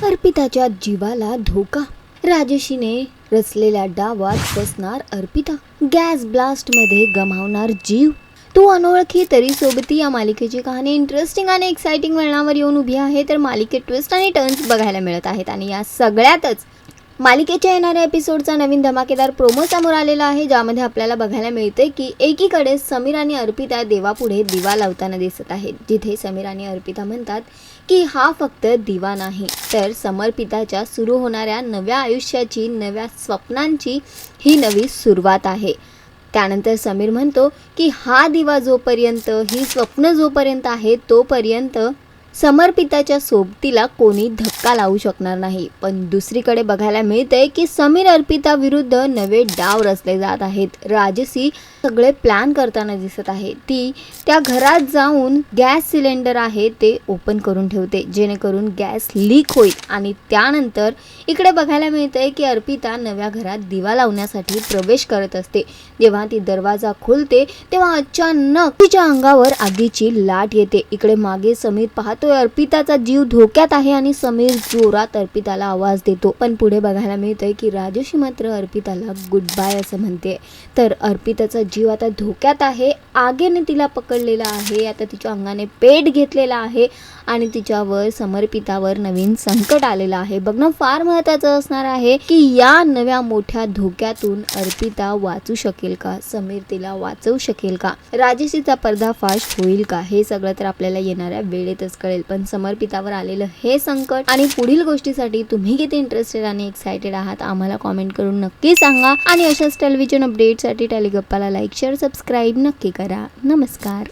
अर्पिताच्या जीवाला धोका, राजेशीने रचलेल्या डावात फसणार अर्पिता, गॅस ब्लास्ट मध्ये गमावणार जीव. तू अनोळखी तरी सोबती या मालिकेची कहाणी इंटरेस्टिंग आणि एक्साइटिंग वळणावर येऊन उभी आहे. तर मालिकेत ट्विस्ट आणि टर्न्स बघायला मिळत आहेत आणि या सगळ्यातच मालिकेच्या येणाऱ्या एपिसोडचा नवीन धमाकेदार प्रोमो समोर आलेला आहे, ज्यामध्ये आपल्याला बघायला मिळते की एकीकडे समीर आणि अर्पिता देवापुढे दिवा लावताना दिसत आहेत, जिथे समीर आणि अर्पिता म्हणतात की हा फक्त दिवा नाही तर समर्पिताच्या सुरू होणाऱ्या नव्या आयुष्याची, नव्या स्वप्नांची ही नवी सुरुवात आहे. त्यानंतर समीर म्हणतो की हा दिवा जोपर्यंत, ही स्वप्न जोपर्यंत आहे तोपर्यंत समर्पिताच्या सोबतीला कोणी धक्का लावू शकणार नाही. पण दुसरीकडे बघायला मिळतंय की समीर अर्पिता विरुद्ध नवे डाव रचले जात आहेत. राजसी सगळे प्लॅन करताना दिसत आहे. ती त्या घरात जाऊन गॅस सिलेंडर आहे ते ओपन करून ठेवते, जेणेकरून गॅस लीक होईल. आणि त्यानंतर इकडे बघायला मिळतंय की अर्पिता नव्या घरात दिवा लावण्यासाठी प्रवेश करत असते. जेव्हा ती दरवाजा खोलते तेव्हा अचानक तिच्या अंगावर आगीची लाट येते. इकडे मागे समीर पाहतो अर्पिताचा जीव धोक्यात आहे आणि समीर जोरात अर्पिताला आवाज देतो. पण पुढे बघायला मिळतंय की राजश्री मात्र अर्पिताला गुड बाय असं म्हणते. तर अर्पिताचा जीव आता धोक्यात आहे. आगीने तिला पकडलेला आहे, आता तिच्या अंगाने पेट घेतलेला आहे आणि तिच्यावर, समर्पितावर नवीन संकट आलेलं आहे. बघणं फार महत्त्वाचं असणार आहे की या नव्या मोठ्या धोक्यातून अर्पिता वाचू शकेल का, समीर तिला वाचवू शकेल का, राजश्रीचा पर्दाफाश होईल का, हे सगळं तर आपल्याला येणाऱ्या वेळेतच कळेल. पण समर्पितावर आलेलं हे संकट आणि पुढील गोष्टीसाठी तुम्ही किती इंटरेस्टेड आणि एक्साइटेड आहात आम्हाला कॉमेंट करून नक्की सांगा. आणि अशाच टेलिव्हिजन अपडेटसाठी टेलिगप्पाला लाईक, शेअर, सबस्क्राईब नक्की करा. नमस्कार.